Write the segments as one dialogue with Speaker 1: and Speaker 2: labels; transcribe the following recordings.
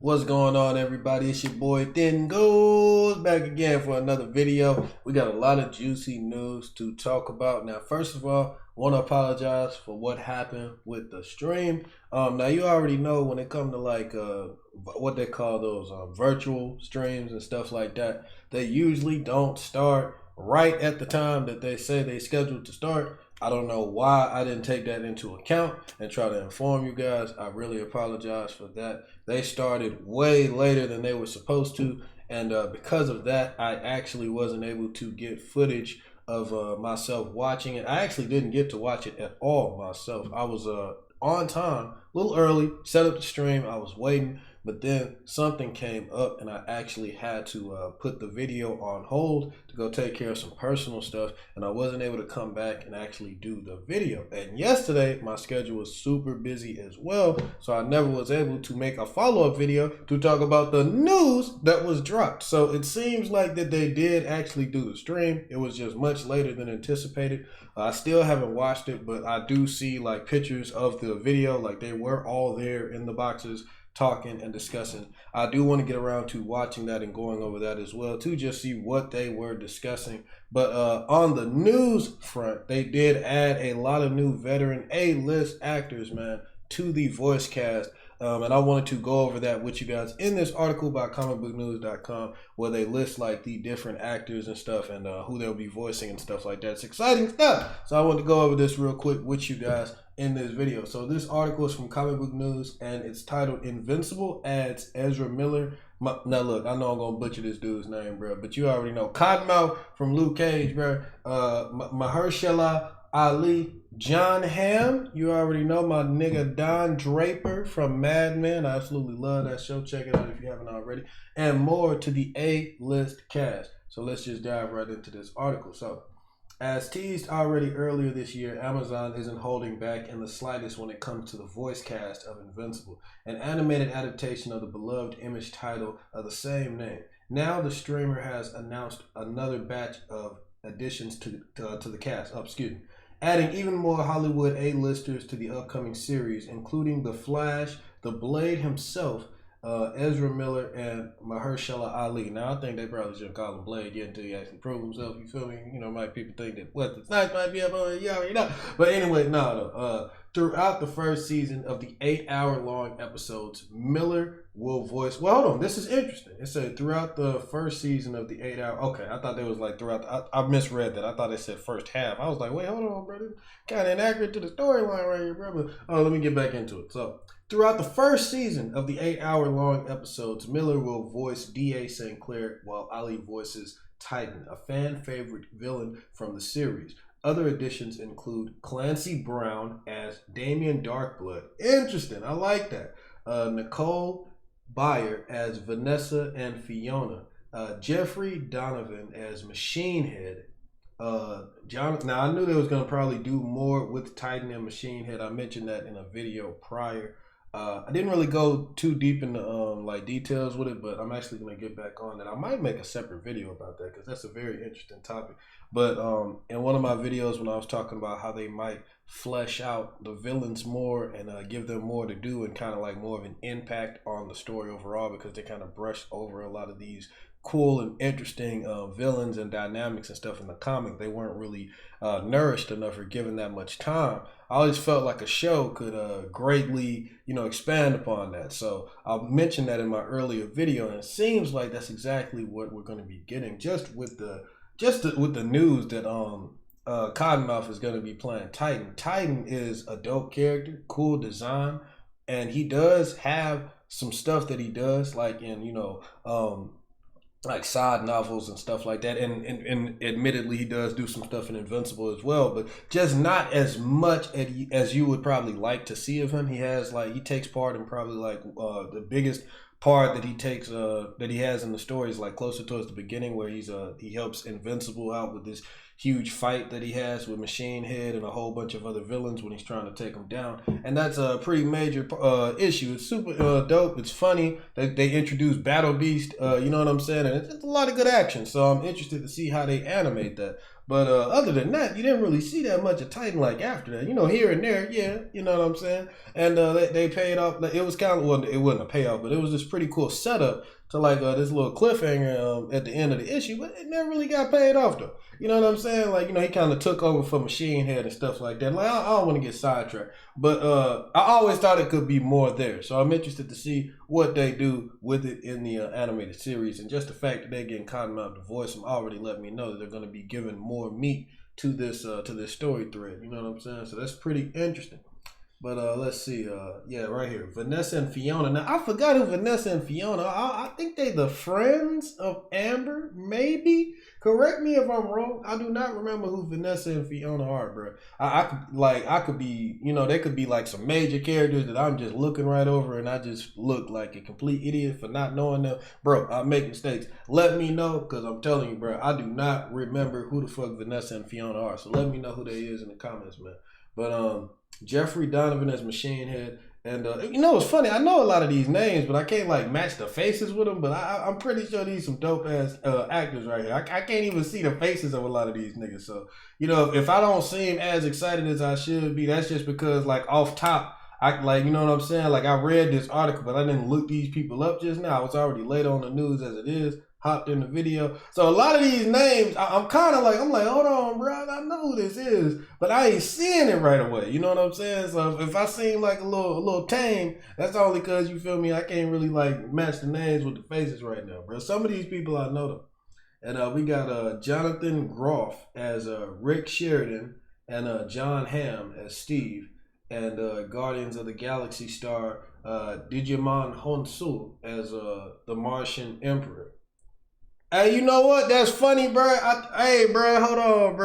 Speaker 1: What's going on, everybody? It's your boy Thin Goes back again for another video. We got a lot of juicy news to talk about. Now, first of all, want to apologize for what happened with the stream. Now you already know when it comes to like what they call those virtual streams and stuff like that, they usually don't start right at the time that they say they scheduled to start. I don't know why I didn't take that into account and try to inform you guys. I really apologize for that. They started way later than they were supposed to, and because of that, I actually wasn't able to get footage of myself watching it. I actually didn't get to watch it at all myself. I was on time, a little early, set up the stream. I was waiting, but then something came up and I actually had to put the video on hold to go take care of some personal stuff, and I wasn't able to come back and actually do the video. And yesterday my schedule was super busy as well, so I never was able to make a follow-up video to talk about the news that was dropped. So it seems like that they did actually do the stream. It was just much later than anticipated. I still haven't watched it, but I do see like pictures of the video, like they were all there in the boxes talking and discussing. I do want to get around to watching that and going over that as well to just see what they were discussing. But on the news front, they did add a lot of new veteran A-list actors, man, to the voice cast. And I wanted to go over that with you guys in this article by comicbooknews.com, where they list like the different actors and stuff and who they'll be voicing and stuff like that. It's exciting stuff. So I want to go over this real quick with you guys in this video. So this article is from Comic Book News and it's titled Invincible adds Ezra Miller. Now look, I know I'm gonna butcher this dude's name, bro, but you already know Cottonmouth from Luke Cage, bro. Mahershala Ali, John Hamm, you already know my nigga Don Draper from Mad Men. I absolutely love that show. Check it out if you haven't already. And more to the A-list cast. So let's just dive right into this article. So, as teased already earlier this year, Amazon isn't holding back in the slightest when it comes to the voice cast of Invincible, an animated adaptation of the beloved Image title of the same name. Now the streamer has announced another batch of additions to the cast. Adding even more Hollywood A-listers to the upcoming series, including The Flash, The Blade himself, Ezra Miller, and Mahershala Ali. Now, I think they probably should call him Blade yet until he actually prove himself. You feel me? You know, might people think that what the snipe might be up on you already know. But anyway, no. Throughout the first season of the 8-hour-long episodes, Miller will voice. Well, hold on. This is interesting. It said throughout the first season of the 8-hour. Okay, I thought they was like throughout. I misread that. I thought it said first half. I was like, wait, hold on, brother. Kind of inaccurate to the storyline right here, brother. Oh, let me get back into it. So, throughout the first season of the 8-hour-long episodes, Miller will voice D.A. St. Clair while Ali voices Titan, a fan favorite villain from the series. Other additions include Clancy Brown as Damien Darkblood. Interesting. I like that. Nicole Byer as Vanessa and Fiona. Jeffrey Donovan as Machine Head. Now I knew they was going to probably do more with Titan and Machine Head. I mentioned that in a video prior. I didn't really go too deep into like details with it, but I'm actually going to get back on that. I might make a separate video about that because that's a very interesting topic. But in one of my videos when I was talking about how they might flesh out the villains more and give them more to do and kind of like more of an impact on the story overall, because they kind of brushed over a lot of these cool and interesting villains and dynamics and stuff in the comic. They weren't really nourished enough or given that much time. I always felt like a show could greatly, expand upon that. So I mentioned that in my earlier video, and it seems like that's exactly what we're going to be getting just with the news that Cottonmouth is going to be playing Titan. Titan is a dope character, cool design, and he does have some stuff that he does like in like side novels and stuff like that, and admittedly he does do some stuff in Invincible as well, but just not as much as you would probably like to see of him. He takes part in probably like the biggest part that he takes that he has in the story is like closer towards the beginning, where he helps Invincible out with this huge fight that he has with Machine Head and a whole bunch of other villains when he's trying to take them down. And that's a pretty major issue. It's super dope. It's funny. They introduced Battle Beast, you know what I'm saying? And it's a lot of good action. So I'm interested to see how they animate that. But other than that, you didn't really see that much of Titan like after that. You know, here and there, yeah, you know what I'm saying. And they paid off. It was kind of, well, it wasn't a payoff, but it was this pretty cool setup to like this little cliffhanger at the end of the issue, but it never really got paid off though. You know what I'm saying? Like, you know, he kind of took over for Machine Head and stuff like that. Like, I don't want to get sidetracked, but I always thought it could be more there. So I'm interested to see what they do with it in the animated series, and just the fact that they're getting Cottonmouth the voice, I'm already letting me know that they're going to be giving more meat to this story thread. You know what I'm saying? So that's pretty interesting. But let's see. Yeah, right here, Vanessa and Fiona. Now I forgot who Vanessa and Fiona are. I think they the friends of Amber, maybe. Correct me if I'm wrong. I do not remember who Vanessa and Fiona are, bro. I could be, you know, they could be like some major characters that I'm just looking right over, and I just look like a complete idiot for not knowing them, bro. I make mistakes. Let me know, because I'm telling you, bro, I do not remember who the fuck Vanessa and Fiona are. So let me know who they is in the comments, man. But Jeffrey Donovan as Machine Head. And you know, it's funny. I know a lot of these names, but I can't like match the faces with them. But I'm pretty sure these some dope ass actors right here. I can't even see the faces of a lot of these niggas. So, you know, if I don't seem as excited as I should be, that's just because like off top, I like, you know what I'm saying? Like, I read this article, but I didn't look these people up just now. I was already late on the news as it is. Hopped in the video. So a lot of these names, I'm kind of like, I'm like, hold on, bro. I know who this is, but I ain't seeing it right away. You know what I'm saying? So if I seem like a little tame, that's only because, you feel me, I can't really like match the names with the faces right now, bro. Some of these people I know them. And we got Jonathan Groff as Rick Sheridan, and John Hamm as Steve, and Guardians of the Galaxy star Digimon Honsu as the Martian Emperor. Hey, you know what? That's funny, bro. Hey, bro, hold on,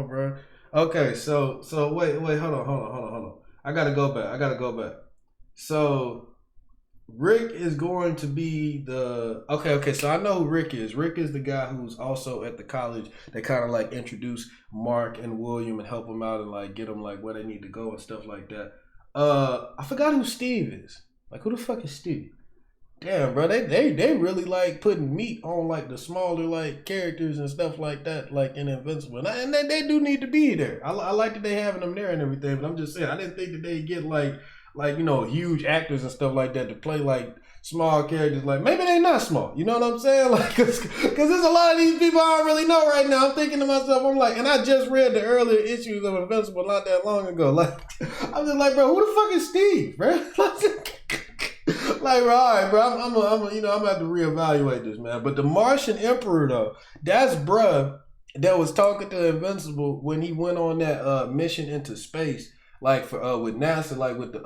Speaker 1: bro. Okay, so wait, hold on. I gotta go back. So Rick is going to be the okay. So I know who Rick is. Rick is the guy who's also at the college. They kind of like introduce Mark and William and help them out and like get them like where they need to go and stuff like that. I forgot who Steve is. Like, who the fuck is Steve? Damn, bro, they really like putting meat on like the smaller like characters and stuff like that, like in Invincible, and they do need to be there. I like that they having them there and everything, but I'm just saying I didn't think that they get like you know, huge actors and stuff like that to play like small characters. Like, maybe they not small, you know what I'm saying? Like, cause there's a lot of these people I don't really know right now. I'm thinking to myself, I'm like, and I just read the earlier issues of Invincible not that long ago. Like, I'm just like, bro, who the fuck is Steve, bro? Like, bro, all right, bro, I'm you know, I'm gonna have to reevaluate this, man. But the Martian Emperor, though, that's bruh that was talking to Invincible when he went on that mission into space, like for with NASA, like with the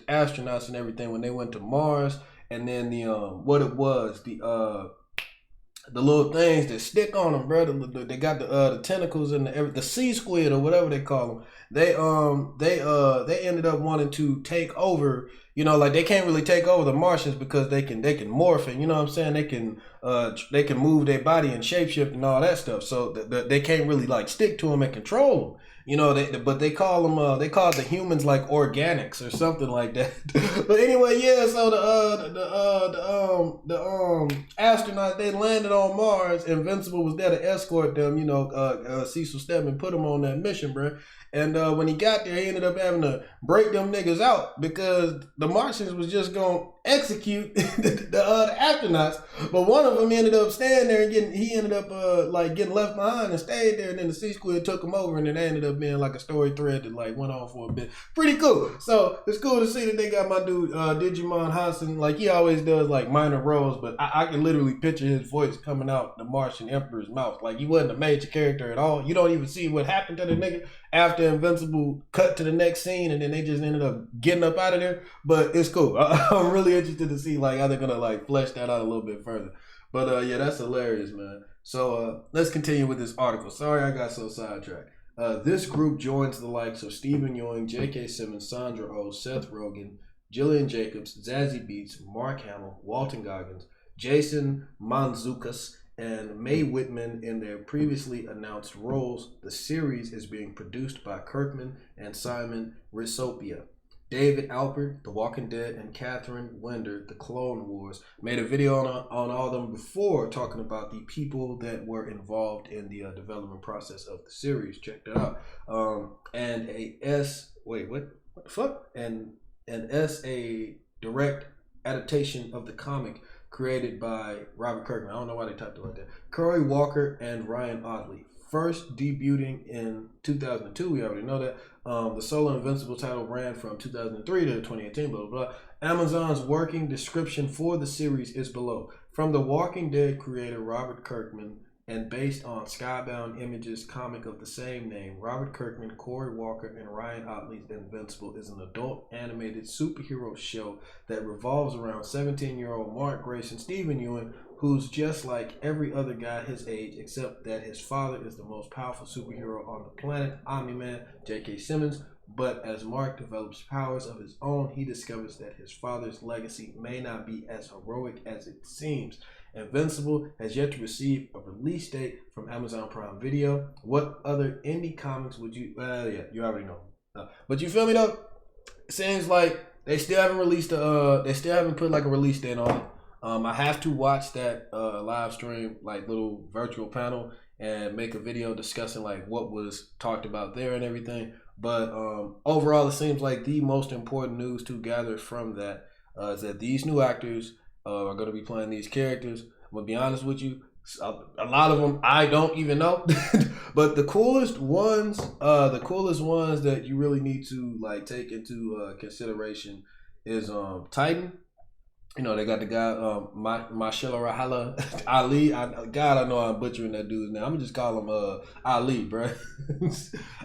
Speaker 1: astronauts and everything when they went to Mars, and then the what it was, the little things that stick on them, bro. They got the tentacles and the sea squid or whatever they call them. They ended up wanting to take over. You know, like, they can't really take over the Martians because they can morph, and you know what I'm saying. They can move their body and shapeshift and all that stuff. So they can't really like stick to them and control them. You know, but they call them they call the humans like organics or something like that. But anyway, yeah. So the astronauts, they landed on Mars. Invincible was there to escort them. You know, Cecil Stedman put them on that mission, bro. And when he got there, he ended up having to break them niggas out because the Martians was just gonna execute the astronauts. But one of them ended up staying there and ended up like getting left behind and stayed there. And then the Sea Squid took him over, and then they ended up being like a story thread that like went on for a bit. Pretty cool. So it's cool to see that they got my dude Digimon Hansen. Like, he always does like minor roles, but I can literally picture his voice coming out the Martian Emperor's mouth. Like, he wasn't a major character at all. You don't even see what happened to the nigga after Invincible cut to the next scene, and then they just ended up getting up out of there. But it's cool. I'm really interested to see like how they're gonna like flesh that out a little bit further. But yeah, that's hilarious, man. So let's continue with this article. Sorry I got so sidetracked. This group joins the likes of Stephen Ewing, J.K. Simmons, Sandra Oh, Seth Rogen, Jillian Jacobs, Zazie Beetz, Mark Hamill, Walton Goggins, Jason Mantzoukas, and Mae Whitman in their previously announced roles. The series is being produced by Kirkman and Simon Risopia. David Alpert, The Walking Dead, and Catherine Winder, The Clone Wars. Made a video on all of them before, talking about the people that were involved in the development process of the series. Check that out. And a direct adaptation of the comic created by Robert Kirkman. I don't know why they typed it like that. Cory Walker and Ryan Ottley. First debuting in 2002, we already know that. The solo Invincible title ran from 2003 to 2018, blah, blah, blah. Amazon's working description for the series is below. From The Walking Dead creator Robert Kirkman, and based on Skybound Images comic of the same name, Robert Kirkman, Cory Walker, and Ryan Ottley's Invincible is an adult animated superhero show that revolves around 17-year-old Mark Grayson Stephen Ewan, who's just like every other guy his age, except that his father is the most powerful superhero on the planet, Omni-Man, J.K. Simmons. But as Mark develops powers of his own, he discovers that his father's legacy may not be as heroic as it seems. Invincible has yet to receive a release date from Amazon Prime Video. What other indie comics would you... yeah, you already know. But you feel me though? It seems like they still haven't released they still haven't put like a release date on it. I have to watch that live stream, like little virtual panel, and make a video discussing like what was talked about there and everything. But overall, it seems like the most important news to gather from that is that these new actors are going to be playing these characters. I'm going to be honest with you, a lot of them I don't even know. But the coolest ones that you really need to like take into consideration is Titan. You know, they got the guy, Mashallah Rahala Ali. God, I know I'm butchering that dude's name. I'm going to just call him Ali, bro.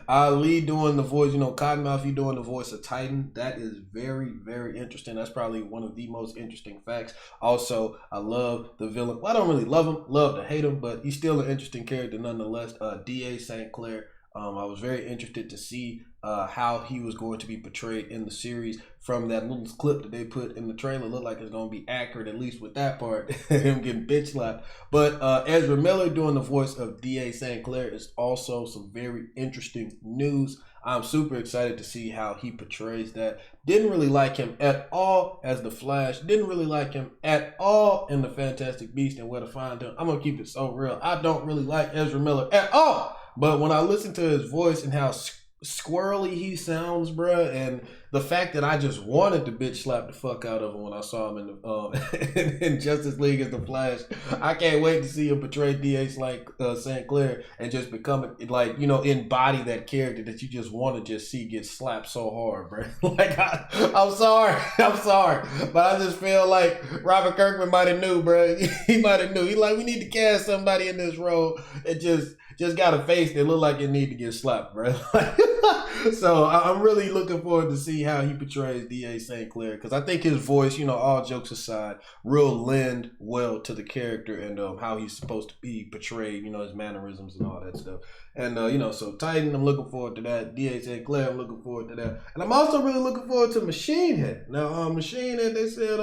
Speaker 1: Ali doing the voice, you know, Cottonmouth, he doing the voice of Titan. That is very, very interesting. That's probably one of the most interesting facts. Also, I love the villain. Well, I don't really love him, love to hate him, but he's still an interesting character nonetheless. D.A. St. Clair. I was very interested to see how he was going to be portrayed in the series. From that little clip that they put in the trailer, looked like it's going to be accurate, at least with that part, him getting bitch slapped. But Ezra Miller doing the voice of D.A. St. Clair is also some very interesting news. I'm super excited to see how he portrays that. Didn't really like him at all as the Flash. Didn't really like him at all in the Fantastic Beast and Where to Find Him. I'm going to keep it so real. I don't really like Ezra Miller at all. But when I listen to his voice and how squirrely he sounds, bruh, and the fact that I just wanted to bitch slap the fuck out of him when I saw him in the in Justice League as the Flash, I can't wait to see him portray D.A. St. Clair and just become like, you know, embody that character that you just want to just see get slapped so hard, bruh. Like I'm sorry, but I just feel like Robert Kirkman might have knew, bruh. He might have knew. He like, we need to cast somebody in this role that just got a face that look like it need to get slapped, bro. So I'm really looking forward to see how he portrays D.A. St. Clair, because I think his voice, you know, all jokes aside, will lend well to the character and how he's supposed to be portrayed, you know, his mannerisms and all that stuff. And, you know, so Titan, I'm looking forward to that. D.A. St. Clair, I'm looking forward to that. And I'm also really looking forward to Machine Head. Now, Machine Head, they said,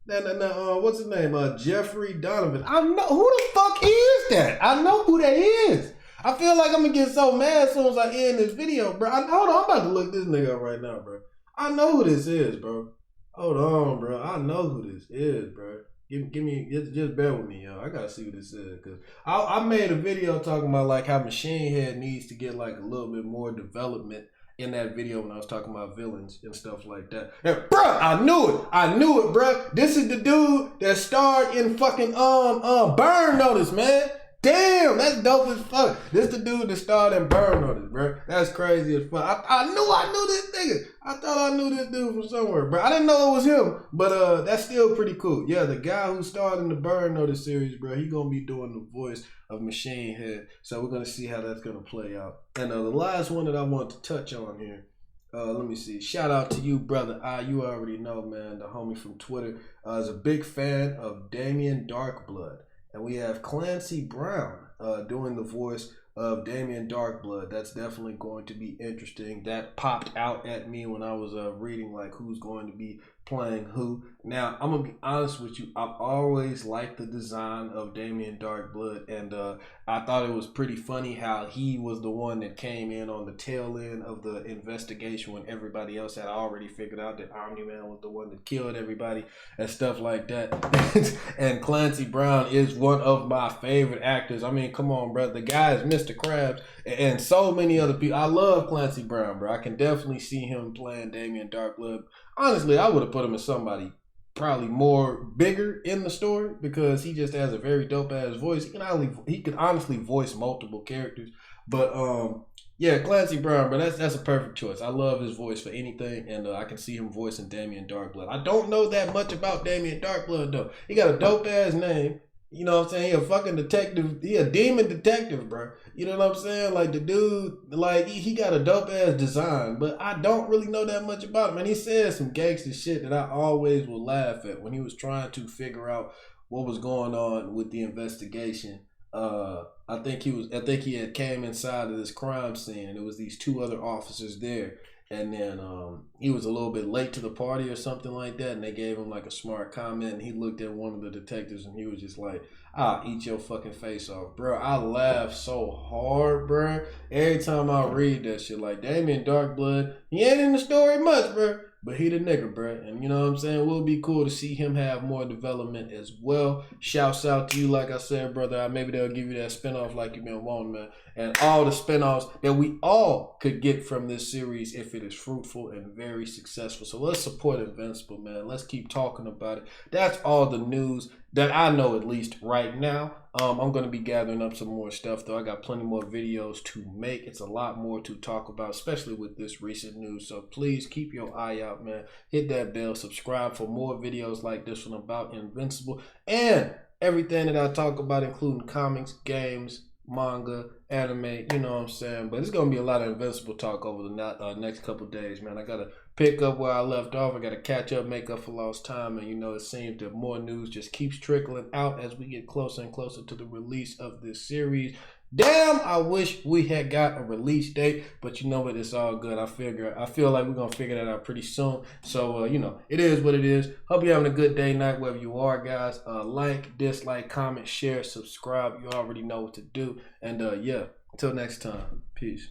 Speaker 1: what's his name? Jeffrey Donovan. I know who the fuck is that? I know who that is. I feel like I'm gonna get so mad as soon as I end this video, bro. Hold on, I'm about to look this nigga up right now, bro. I know who this is, bro. Hold on, bro. I know who this is, bro. Give me, just bear with me, yo. I gotta see who this is, cause I made a video talking about like how Machine Head needs to get like a little bit more development in that video when I was talking about villains and stuff like that. And, bruh, I knew it, bruh. This is the dude that starred in fucking Burn Notice, man. Damn, that's dope as fuck. This the dude that starred in Burn Notice, bro. That's crazy as fuck. I knew this nigga. I thought I knew this dude from somewhere, bro. I didn't know it was him, but that's still pretty cool. Yeah, the guy who starred in the Burn Notice series, bro, he gonna be doing the voice of Machine Head. So we're gonna see how that's gonna play out. And the last one that I want to touch on here, let me see. Shout out to you, brother. You already know, man. The homie from Twitter is a big fan of Damien Darkblood. And we have Clancy Brown doing the voice of Damien Darkblood. That's definitely going to be interesting. That popped out at me when I was reading like who's going to be playing who. Now, I'm going to be honest with you. I've always liked the design of Damien Darkblood, and I thought it was pretty funny how he was the one that came in on the tail end of the investigation when everybody else had already figured out that Omni-Man was the one that killed everybody and stuff like that. And Clancy Brown is one of my favorite actors. I mean, come on, bro. The guy is Mr. Krabs and so many other people. I love Clancy Brown, bro. I can definitely see him playing Damien Darkblood. Honestly, I would have put him as somebody probably more bigger in the story because he just has a very dope ass voice. He could honestly voice multiple characters. But yeah, Clancy Brown, bro, that's a perfect choice. I love his voice for anything, and I can see him voicing Damien Darkblood. I don't know that much about Damien Darkblood though. He got a dope ass name. You know what I'm saying? He a fucking detective. He a demon detective, bro. You know what I'm saying? Like the dude, like he got a dope ass design, but I don't really know that much about him. And he said some gangster shit that I always will laugh at when he was trying to figure out what was going on with the investigation. I think he had came inside of this crime scene, and there was these two other officers there. And then he was a little bit late to the party or something like that, and they gave him like a smart comment, and he looked at one of the detectives, and he was just like, "I'll eat your fucking face off, bro." I laugh so hard, bro. Every time I read that shit, like Damien Darkblood, he ain't in the story much, bro, but he the nigga, bro. And you know what I'm saying? It will be cool to see him have more development as well. Shouts out to you, like I said, brother. Maybe they'll give you that spinoff like you've been wanting, man. And all the spinoffs that we all could get from this series if it is fruitful and very successful. So let's support Invincible, man. Let's keep talking about it. That's all the news that I know, at least right now. I'm going to be gathering up some more stuff, though. I got plenty more videos to make. It's a lot more to talk about, especially with this recent news. So please keep your eye out, man. Hit that bell. Subscribe for more videos like this one about Invincible. And everything that I talk about, including comics, games, manga, anime, you know what I'm saying? But it's going to be a lot of Invincible talk over the next couple days, man. I got to pick up where I left off. I got to catch up, make up for lost time. And, you know, it seems that more news just keeps trickling out as we get closer and closer to the release of this series. Damn, I wish we had got a release date, but you know what? It's all good. I feel like we're going to figure that out pretty soon. So, you know, it is what it is. Hope you're having a good day, night, wherever you are, guys. Like, dislike, comment, share, subscribe. You already know what to do. And, yeah, until next time. Peace.